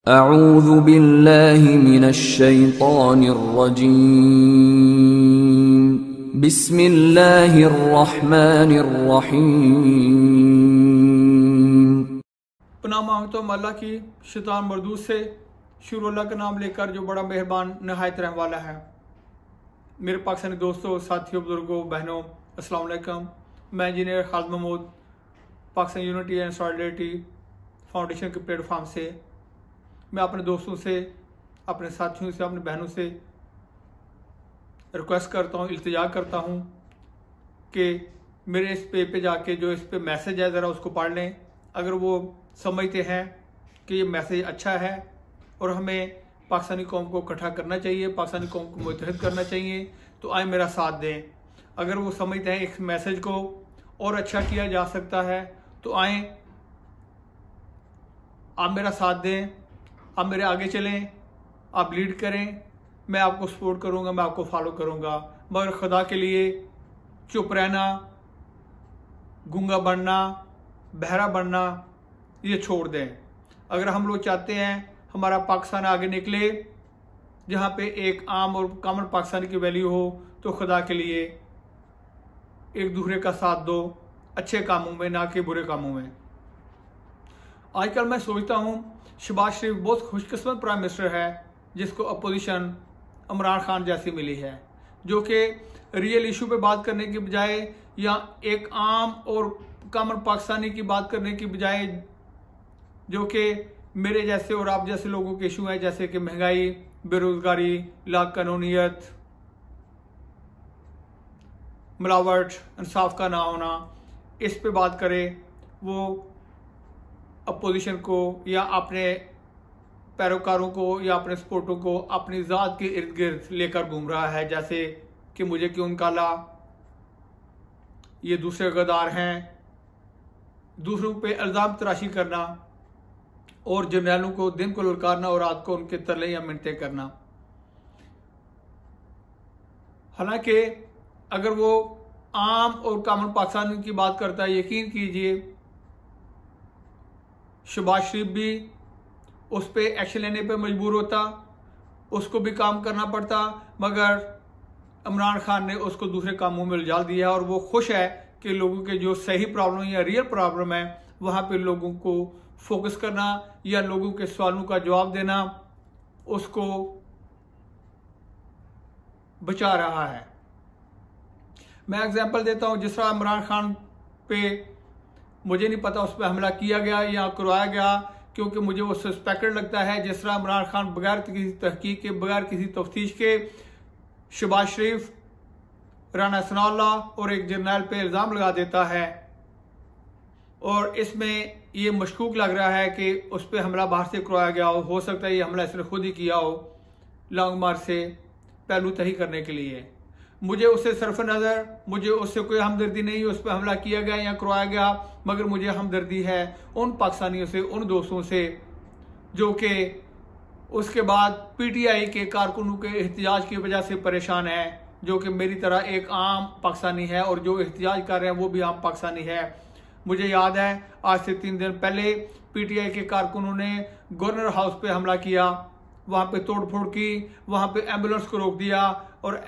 अऊज़ु बिल्लाहि मिनश्शैतानिर्रजीम। बिस्मिल्लाहिर्रहमानिर्रहीम। पनाह मांगता हूँ अल्लाह की शैतान मरदूद से। शुरू अल्लाह का नाम लेकर जो बड़ा मेहरबान नहायत रहने वाला है। मेरे पाकिस्तानी दोस्तों, साथियों, बुजुर्गों, बहनों, अस्सलाम वालेकुम। मैं engineer Khalid Mahmood Pakistan unity and solidarity foundation के प्लेटफॉर्म से मैं अपने दोस्तों से, अपने साथियों से, अपने बहनों से रिक्वेस्ट करता हूँ, इल्तिजा करता हूँ कि मेरे इस पे जाके जो इस पे मैसेज है ज़रा उसको पढ़ लें। अगर वो समझते हैं कि ये मैसेज अच्छा है और हमें पाकिस्तानी कौम को इकट्ठा करना चाहिए, पाकिस्तानी कौम को मुत्तहिद करना चाहिए, तो आए मेरा साथ दें। अगर वो समझते हैं इस मैसेज को और अच्छा किया जा सकता है तो आए, आप मेरा साथ दें, आप मेरे आगे चलें, आप लीड करें। मैं आपको सपोर्ट करूंगा, मैं आपको फॉलो करूंगा, मगर खुदा के लिए चुप रहना, गूंगा बनना, बहरा बनना ये छोड़ दें। अगर हम लोग चाहते हैं हमारा पाकिस्तान आगे निकले, जहाँ पे एक आम और कॉमन पाकिस्तानी की वैल्यू हो, तो खुदा के लिए एक दूसरे का साथ दो, अच्छे कामों में, ना कि बुरे कामों में। आजकल मैं सोचता हूँ शहबाज शरीफ बहुत खुशकिस्मत प्राइम मिनिस्टर है जिसको अपोजिशन इमरान खान जैसी मिली है, जो कि रियल इशू पे बात करने की बजाय या एक आम और कॉमन पाकिस्तानी की बात करने की बजाय, जो कि मेरे जैसे और आप जैसे लोगों के इशू हैं, जैसे कि महंगाई, बेरोजगारी, लाकानूनियत, मिलावट, इंसाफ का ना होना, इस पे बात करे। वो अपोजिशन को या अपने पैरोकारों को या अपने सपोर्टों को अपनी ज़ात के इर्द गिर्द लेकर घूम रहा है, जैसे कि मुझे क्यों निकाला, ये दूसरे गद्दार हैं, दूसरों पे इल्ज़ाम तराशी करना और जर्नैलों को दिन को ललकारना और रात को उनके तरले या मिन्नतें करना। हालांकि अगर वो आम और कॉमन पाकिस्तान की बात करता है, यकीन कीजिए शहबाज शरीफ भी उस पर एक्शन लेने पे मजबूर होता, उसको भी काम करना पड़ता, मगर इमरान खान ने उसको दूसरे कामों में उलझा दिया और वो खुश है कि लोगों के जो सही प्रॉब्लम या रियल प्रॉब्लम है वहाँ पे लोगों को फोकस करना या लोगों के सवालों का जवाब देना उसको बचा रहा है। मैं एग्जांपल देता हूँ, जिस तरह इमरान खान पे मुझे नहीं पता उस पर हमला किया गया या करवाया गया, क्योंकि मुझे वो सस्पेक्टेड लगता है। जिस तरह इमरान खान बगैर किसी तहकीक के, बगैर किसी तफ्तीश के शहबाज शरीफ, राना सनाउल्लाह और एक जर्नैल पे इल्ज़ाम लगा देता है और इसमें ये मशकूक लग रहा है कि उस पर हमला बाहर से करवाया गया हो सकता है ये हमला इसने खुद ही किया हो, लॉन्ग मार्च से पहलू तही करने के लिए। मुझे उससे सरफ नज़र, मुझे उससे कोई हमदर्दी नहीं, उस पर हमला किया गया या करवाया गया, मगर मुझे हमदर्दी है उन पाकिस्तानियों से, उन दोस्तों से जो कि उसके बाद पीटीआई के कारकुनों के एहतजाज की वजह से परेशान है, जो कि मेरी तरह एक आम पाकिस्तानी है और जो एहतजाज कर रहे हैं वो भी आम पाकिस्तानी है। मुझे याद है आज से 3 दिन पहले पीटीआई के कारकुनों ने गवर्नर हाउस पे हमला किया, वहाँ पे तोड़फोड़ की, वहाँ पे एम्बुलेंस को रोक दिया। और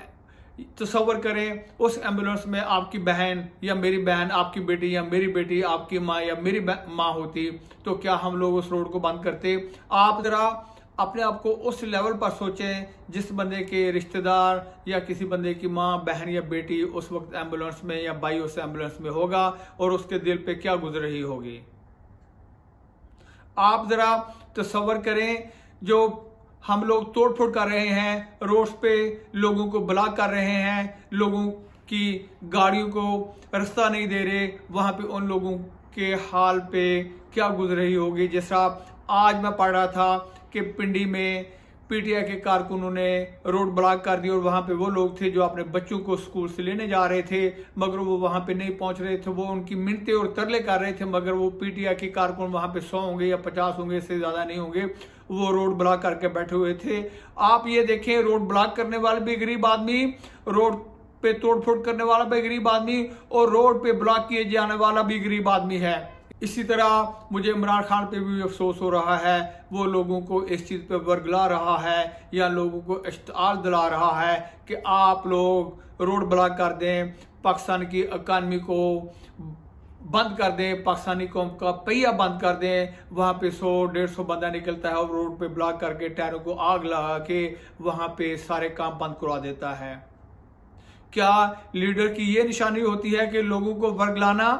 तसव्वुर करें उस एम्बुलेंस में आपकी बहन या मेरी बहन, आपकी बेटी या मेरी बेटी, आपकी माँ या मेरी माँ होती, तो क्या हम लोग उस रोड को बंद करते? आप जरा अपने आप को उस लेवल पर सोचें जिस बंदे के रिश्तेदार या किसी बंदे की माँ, बहन या बेटी उस वक्त एम्बुलेंस में या भाई उस एम्बुलेंस में होगा और उसके दिल पे क्या गुजर रही होगी। आप जरा तसव्वुर करें, जो हम लोग तोड़फोड़ कर रहे हैं, रोड्स पे लोगों को ब्लॉक कर रहे हैं, लोगों की गाड़ियों को रास्ता नहीं दे रहे, वहाँ पे उन लोगों के हाल पे क्या गुजर रही होगी। जैसा आज मैं पढ़ रहा था कि पिंडी में पीटीआई के कारकुनों ने रोड ब्लॉक कर दी और वहाँ पे वो लोग थे जो अपने बच्चों को स्कूल से लेने जा रहे थे, मगर वो वहाँ पे नहीं पहुँच रहे थे। वो उनकी मिन्नतें और तरले कर रहे थे, मगर वो पीटीआई के कारकुन वहाँ पे 100 होंगे या 50 होंगे, इससे ज़्यादा नहीं होंगे, वो रोड ब्लॉक करके बैठे हुए थे। आप ये देखें, रोड ब्लॉक करने वाले भी गरीब आदमी, रोड पे तोड़फोड़ करने वाला भी गरीब आदमी और रोड पे ब्लॉक किए जाने वाला भी गरीब आदमी है। इसी तरह मुझे इमरान खान पे भी अफसोस हो रहा है, वो लोगों को इस चीज़ पे वर्गला रहा है या लोगों को इश्तिआल दिला रहा है कि आप लोग रोड ब्लॉक कर दें, पाकिस्तान की इकानमी को बंद कर दें, पाकिस्तानी कौम का पहिया बंद कर दें। वहाँ पे 100-150 बंदा निकलता है और रोड पे ब्लॉक करके टायरों को आग लगा के वहाँ पे सारे काम बंद करवा देता है। क्या लीडर की ये निशानी होती है कि लोगों को वर्गलाना?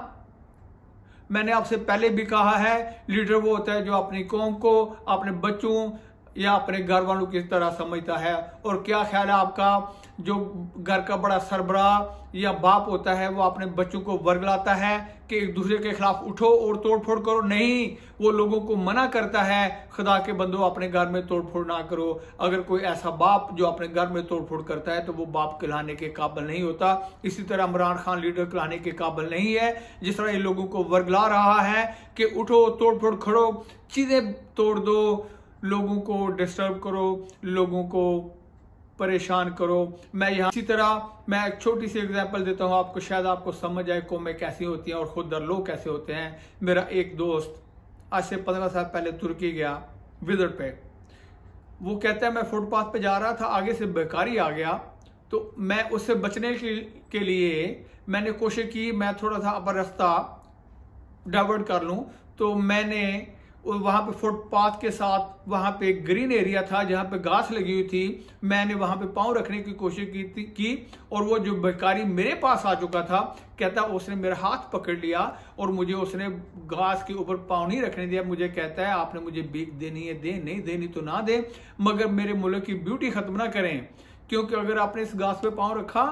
मैंने आपसे पहले भी कहा है, लीडर वो होता है जो अपनी कौम को अपने बच्चों या अपने घर वालों की तरह समझता है। और क्या ख्याल है आपका, जो घर का बड़ा सरबराह या बाप होता है वो अपने बच्चों को वर्गलाता है कि एक दूसरे के खिलाफ उठो और तोड़फोड़ करो? नहीं, वो लोगों को मना करता है, खुदा के बंदो अपने घर में तोड़फोड़ ना करो। अगर कोई ऐसा बाप जो अपने घर में तोड़फोड़ करता है तो वो बाप कहलाने के काबिल नहीं होता। इसी तरह इमरान खान लीडर कहलाने के काबिल नहीं है। जिस तरह ये लोगों को वर्गला रहा है कि उठो तोड़फोड़ करो, चीजें तोड़ दो, लोगों को डिस्टर्ब करो, लोगों को परेशान करो। मैं यहाँ इसी तरह मैं एक छोटी सी एग्जांपल देता हूँ आपको, शायद आपको समझ आए कौमें कैसी होती हैं और खुद दर लोग कैसे होते हैं। मेरा एक दोस्त आज से 15 साल पहले तुर्की गया विजिट पे। वो कहता है मैं फुटपाथ पे जा रहा था, आगे से बेकारी आ गया, तो मैं उससे बचने के लिए मैंने कोशिश की मैं थोड़ा सा अपना रास्ता डाइवर्ट कर लूँ। तो मैंने वहाँ पे फुटपाथ के साथ वहाँ पे ग्रीन एरिया था जहाँ पे घास लगी हुई थी, मैंने वहाँ पे पाँव रखने की कोशिश की और वो जो बेकारी मेरे पास आ चुका था, कहता उसने मेरा हाथ पकड़ लिया और मुझे उसने घास के ऊपर पाँव नहीं रखने दिया। मुझे कहता है आपने मुझे भीख देनी है दे, नहीं देनी तो ना दे, मगर मेरे मुल्क की ब्यूटी खत्म ना करें, क्योंकि अगर आपने इस घास पे पाँव रखा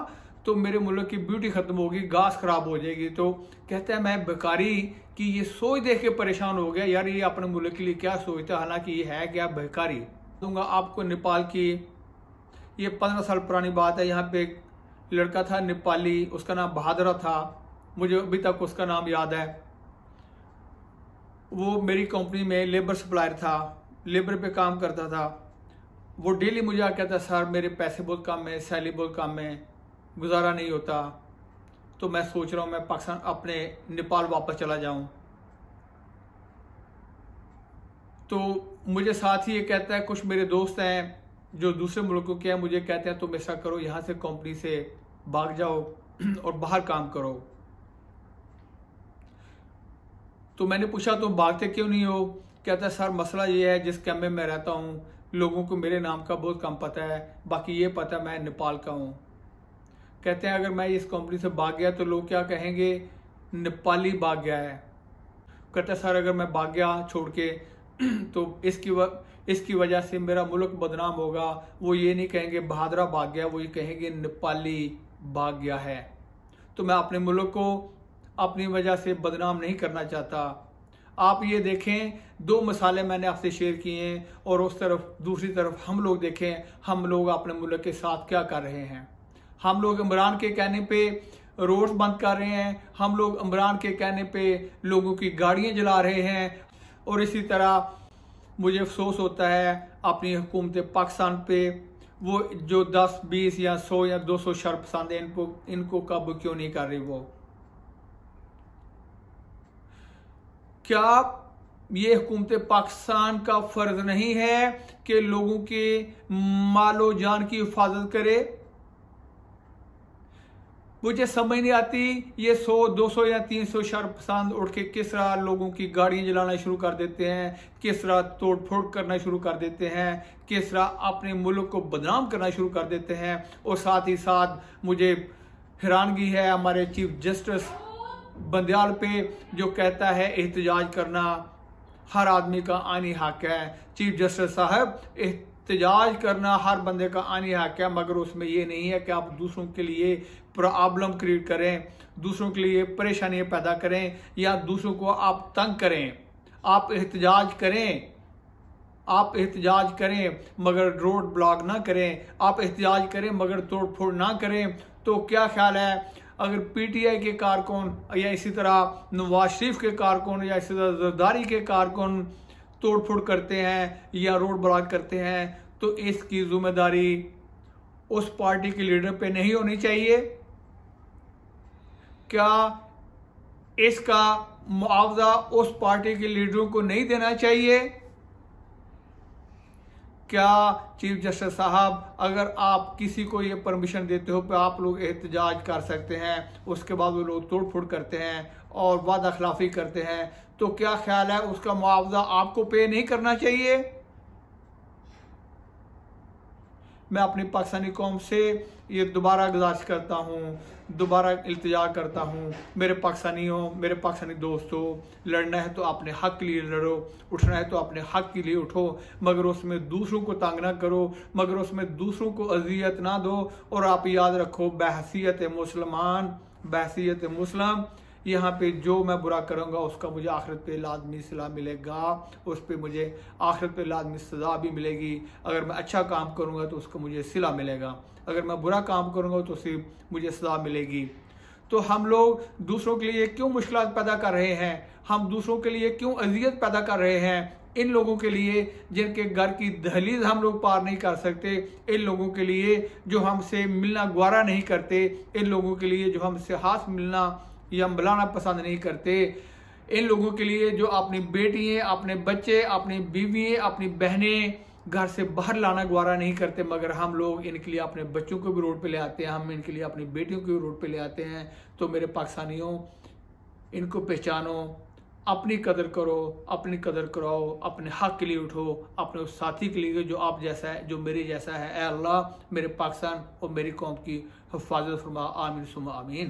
तो मेरे मुल्क की ब्यूटी खत्म होगी, घास खराब हो जाएगी। तो कहता है मैं बेकारी कि ये सोच देख के परेशान हो गया, यार ये अपने मुल्क के लिए क्या सोचता है, हालांकि ये है क्या बेकारी। दूंगा आपको नेपाल की, ये 15 साल पुरानी बात है। यहाँ पे एक लड़का था नेपाली, उसका नाम बहादुर था, मुझे अभी तक उसका नाम याद है। वो मेरी कंपनी में लेबर सप्लायर था, लेबर पे काम करता था। वो डेली मुझे आ कहता सर मेरे पैसे बहुत कम है, सैलरी बहुत कम है, गुजारा नहीं होता, तो मैं सोच रहा हूँ मैं पाकिस्तान अपने नेपाल वापस चला जाऊं। तो मुझे साथ ही ये कहता है, कुछ मेरे दोस्त हैं जो दूसरे मुल्कों के हैं, मुझे कहते हैं तुम ऐसा करो यहाँ से कंपनी से भाग जाओ और बाहर काम करो। तो मैंने पूछा तुम भागते क्यों नहीं हो? कहता है सर मसला ये है जिस कैंप में मैं रहता हूँ लोगों को मेरे नाम का बहुत कम पता है, बाकी ये पता है मैं नेपाल का हूँ। कहते हैं अगर मैं इस कंपनी से भाग गया तो लोग क्या कहेंगे, नेपाली भाग गया है। कहते हैं सर अगर मैं भाग गया छोड़ के तो इसकी वजह से मेरा मुल्क बदनाम होगा। वो ये नहीं कहेंगे बहादुर भाग गया, वो ये कहेंगे नेपाली भाग गया है। तो मैं अपने मुल्क को अपनी वजह से बदनाम नहीं करना चाहता। आप ये देखें, दो मिसालें मैंने आपसे शेयर की हैं और उस तरफ दूसरी तरफ हम लोग देखें, हम लोग अपने मुल्क के साथ क्या कर रहे हैं। हम लोग इमरान के कहने पे रोड्स बंद कर रहे हैं, हम लोग इमरान के कहने पे लोगों की गाड़ियां जला रहे हैं। और इसी तरह मुझे अफसोस होता है अपनी हुकूमत पाकिस्तान पे, वो जो 10, 20 या 100 या 200 शर्पसंद है इनको काबू क्यों नहीं कर रही। वो क्या ये हुकूमत पाकिस्तान का फर्ज नहीं है कि लोगों के मालो जान की हिफाजत करे? मुझे समझ नहीं आती ये 100, 200 या 300 शर्पसंद उठ के किस तरह लोगों की गाड़ियां जलाना शुरू कर देते हैं, किस तरह तोड़ फोड़ करना शुरू कर देते हैं, किस तरह अपने मुल्क को बदनाम करना शुरू कर देते हैं। और साथ ही साथ मुझे हैरानगी है हमारे चीफ जस्टिस बंदयाल पे, जो कहता है एहतजाज करना हर आदमी का आनी हक है। चीफ जस्टिस साहब, एहतजाज करना हर बंदे का आनी हक है, मगर उसमें ये नहीं है कि आप दूसरों के लिए प्रॉब्लम क्रिएट करें, दूसरों के लिए परेशानियां पैदा करें या दूसरों को आप तंग करें। आप एहतजाज करें, आप एहतजाज करें मगर रोड ब्लॉक ना करें, आप एहतजाज करें मगर तोड़ फोड़ ना करें। तो क्या ख्याल है अगर पीटीआई के कारकुन या इसी तरह नवाज शरीफ के कारकुन या इसी तरह जरदारी के कारकुन तोड़ फोड़ करते हैं या रोड ब्लॉक करते हैं, तो इसकी जिम्मेदारी उस पार्टी के लीडर पे नहीं होनी चाहिए? क्या इसका मुआवजा उस पार्टी के लीडरों को नहीं देना चाहिए? क्या चीफ जस्टिस साहब, अगर आप किसी को ये परमिशन देते हो कि आप लोग एहतजाज कर सकते हैं, उसके बाद वो लोग तोड़ फोड़ करते हैं और वादा खिलाफी करते हैं, तो क्या ख्याल है उसका मुआवजा आपको पे नहीं करना चाहिए? मैं अपनी पाकिस्तानी कौम से ये दोबारा गुजारिश करता हूँ, दोबारा इल्तिजा करता हूँ, मेरे पाकिस्तानियों, मेरे पाकिस्तानी दोस्तों, लड़ना है तो अपने हक के लिए लड़ो, उठना है तो अपने हक के लिए उठो, मगर उसमें दूसरों को तंग ना करो, मगर उसमें दूसरों को अजियत ना दो। और आप याद रखो, बहसीयत मुसलमान, बहसीयत मुस्लिम, यहाँ पे जो मैं बुरा करूँगा उसका मुझे आखिरत पे लाजमी सिला मिलेगा, उस पर मुझे आखिरत पे लाजमी सज़ा भी मिलेगी। अगर मैं अच्छा काम करूँगा तो उसको मुझे सिला मिलेगा, अगर मैं बुरा काम करूँगा तो सिर्फ मुझे सज़ा मिलेगी। तो हम लोग दूसरों के लिए क्यों मुश्किलात पैदा कर रहे हैं? हम दूसरों के लिए क्यों अजियत पैदा कर रहे हैं? इन लोगों के लिए जिनके घर की दहलीज हम लोग पार नहीं कर सकते, इन लोगों के लिए जो हमसे मिलना ग्वारा नहीं करते, इन लोगों के लिए जो हमसे हाथ मिलना या बुलाना पसंद नहीं करते, इन लोगों के लिए जो अपनी बेटियां, अपने बच्चे, अपनी बीवियां, अपनी बहनें घर से बाहर लाना ग्वारा नहीं करते, मगर हम लोग इनके लिए अपने बच्चों को भी रोड पे ले आते हैं, हम इनके लिए अपनी बेटियों को भी रोड पे ले आते हैं। तो मेरे पाकिस्तानियों, इनको पहचानो, अपनी कदर करो, अपनी कदर कराओ, अपने हक के लिए उठो, अपने उस साथी के लिए जो आप जैसा है, जो मेरे जैसा है। ऐ अल्लाह मेरे पाकिस्तान और मेरी कौम की हिफाजत फरमा। आमीन सुम्मा आमीन।